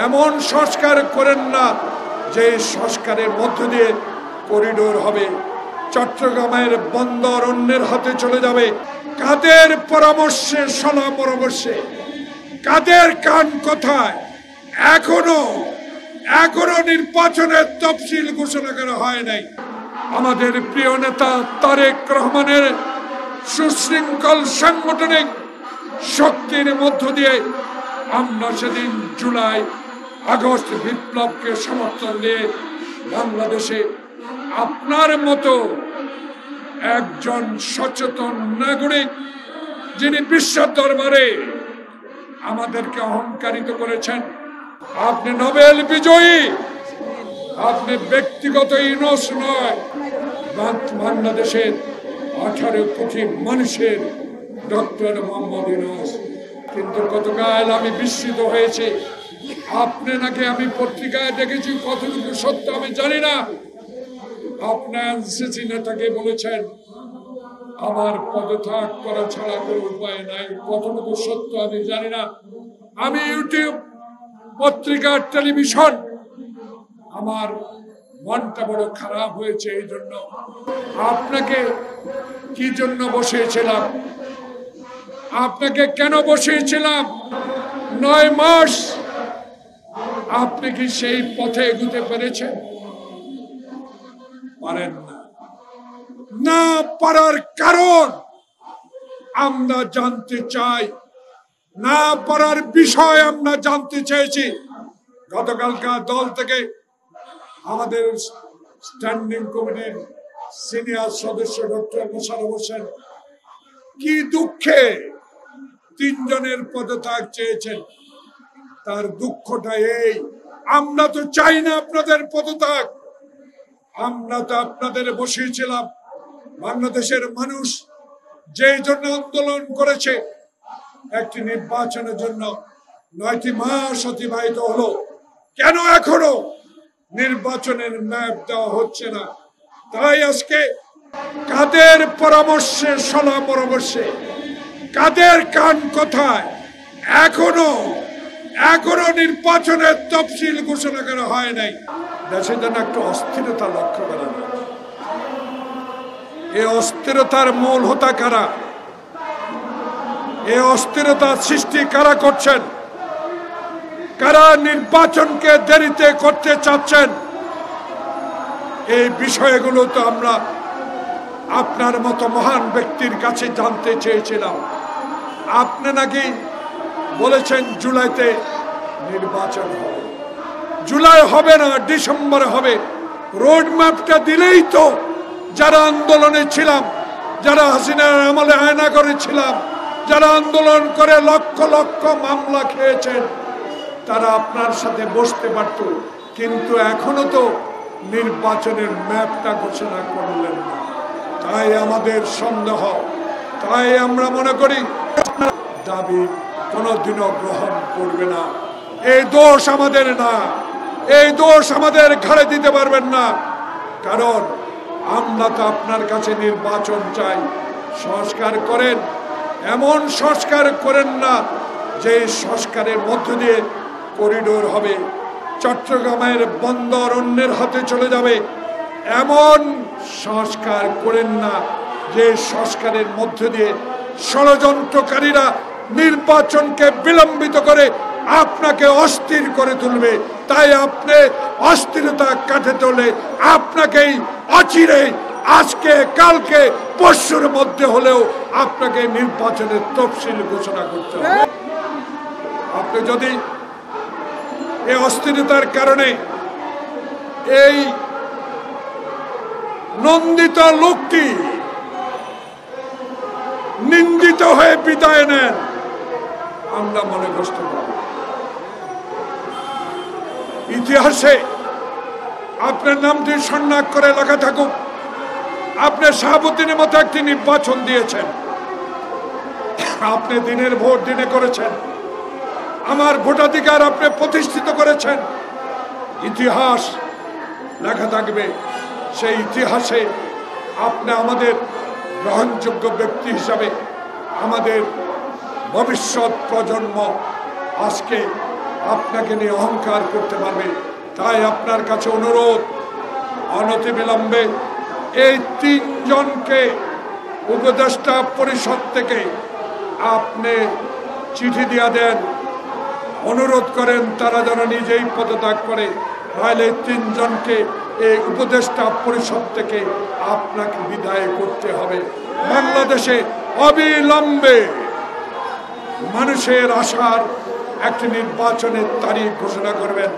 এমন সংস্কার করেন না যে সংস্কারের মধ্য দিয়ে করিডোর হবে, চট্টগ্রামের বন্দর অন্যের হাতে চলে যাবে। কাদের পরামর্শে, সলা পরামর্শে, কাদের কান কথায় এখনো নির্বাচনের তফসিল ঘোষণা করা হয় নাই। আমাদের প্রিয় নেতা তারেক রহমানের সুশৃঙ্খল সাংগঠনিক শক্তির মধ্য দিয়ে আমরা সেদিন জুলাই আগস্ট বিপ্লবকে সমর্থন দিয়ে বাংলাদেশে আপনার মতো একজন সচেতন নাগরিক, যিনি বিশ্বের দরবারে আমাদেরকে অহংকারিত করেছেন, আপনি নোবেল বিজয়ী, আপনি ব্যক্তিগত ইউনুস নয়, বাংলাদেশের 18 কোটি মানুষের ডক্টর মোহাম্মদ ইউনুস। কিন্তু গতকাল আমি বিস্মিত হয়েছি, আপনি নাকি, আমি পত্রিকায় দেখেছি, কতটুকু সত্য আমি জানি না, আপনার এনসিসি নেতাকে বলেছেন আমার পদত্যাগ করা ছাড়া কোনো উপায় নাই। কতটুকু সত্য আমি জানি না। আমি ইউটিউব, পত্রিকা, টেলিভিশন, আমার মনটা বড় খারাপ হয়েছে। এই জন্য আপনাকে কি জন্য বসিয়েছিলাম, আপনাকে কেন বসিয়েছিলাম? 9 মাস আপনি কি সেই পথে এগুতে পেরেছেন? পারেন না। না পারার কারণ আমরা জানতে চাই, না পারার বিষয় আমরা জানতে চেয়েছি। গতকালকার দল থেকে আমাদের স্ট্যান্ডিং কমিটির সিনিয়র সদস্য ডক্টর মোশাররফ হোসেন কি দুঃখে 3 জনের পদত্যাগ চেয়েছেন। তার দুঃখটা এই, আমরা তো চাই না আপনাদের পদত্যাগ, আমরা তো আপনাদের বসিয়েছিলাম। বাংলাদেশের মানুষ যেই জন্য আন্দোলন করেছে, একটি নির্বাচনের জন্য 9টি মাস অতিবাহিত হলো, কেন এখনো নির্বাচনের ম্যাপ দেওয়া হচ্ছে না? তাই আজকে কাদের পরামর্শে, সলা পরামর্শে, কাদের কান কথায় এখনো নির্বাচনের তফসিল ঘোষণা করা হয় নাই। দেশে যেন একটু অস্থিরতা লক্ষ্য করা যায়। এই অস্থিরতার মূল হোতা কারা? এই অস্থিরতার সৃষ্টি কারা করছেন? কারা নির্বাচনকে দেরিতে করতে চাচ্ছেন? এই বিষয়গুলো তো আমরা আপনার মতো মহান ব্যক্তির কাছে জানতে চেয়েছিলাম। আপনি নাকি বলেছেন জুলাইতে নির্বাচন হবে। জুলাই হবে না, ডিসেম্বরে হবে। রোড ম্যাপটা দিলেই তো যারা আন্দোলনে ছিলাম, যারা হাসিনার আমলে আয়না করেছিলাম, যারা আন্দোলন করে লক্ষ লক্ষ মামলা খেয়েছেন, তারা আপনার সাথে বসতে পারত। কিন্তু এখনো তো নির্বাচনের ম্যাপটা ঘোষণা করলেন না। তাই আমাদের সন্দেহ, তাই আমরা মনে করি দাবি কোনোদিনও গ্রহণ করবে না। এই দোষ আমাদের না, এই দোষ আমাদের ঘাড়ে দিতে পারবেন না। কারণ আমরা তো আপনার কাছে নির্বাচন চাই। সংস্কার করেন, এমন সংস্কার করেন না যে সংস্কারের মধ্য দিয়ে করিডোর হবে, চট্টগ্রামের বন্দর অন্যের হাতে চলে যাবে। এমন সংস্কার করেন না যে সংস্কারের মধ্য দিয়ে ষড়যন্ত্রকারীরা নির্বাচনকে বিলম্বিত করে আপনাকে অস্থির করে তুলবে। তাই আপনি অস্থিরতা কাটাতে হলে আপনাকেই অচিরে, আজকে, কালকে, পরশুর মধ্যে হলেও আপনাকে নির্বাচনের তফসিল ঘোষণা করতে হবে। আপনি যদি এই অস্থিরতার কারণে এই নন্দিত লোকটি নিন্দিত হয়ে বিদায় নেন, আমরা মনে কষ্ট পাব। ইতিহাসে আপনার নামটি সন্ন্যাস করে লেখা থাকুক, আপনি শাহাবুদ্দিনের মতো একটি নির্বাচন দিয়েছেন, আপনি দিনের ভোট দিনে করেছেন, আমার ভোটাধিকার আপনি প্রতিষ্ঠিত করেছেন। ইতিহাস লেখা থাকবে, সেই ইতিহাসে আপনি আমাদের গ্রহণযোগ্য ব্যক্তি হিসাবে আমাদের ভবিষ্যৎ প্রজন্ম আজকে আপনাকে নিয়ে অহংকার করতে পারবে। তাই আপনার কাছে অনুরোধ, অনতিবিলম্বে এই 3 জনকে উপদেষ্টা পরিষদ থেকে আপনি চিঠি দিয়ে দেন, অনুরোধ করেন তারা যেন নিজেই পদত্যাগ করে, নাহলে 3 জনকে এই উপদেষ্টা পরিষদ থেকে আপনাকে বিদায় করতে হবে। বাংলাদেশে অবিলম্বে মানুষের আশার একটি নির্বাচনের তারিখ ঘোষণা করবেন।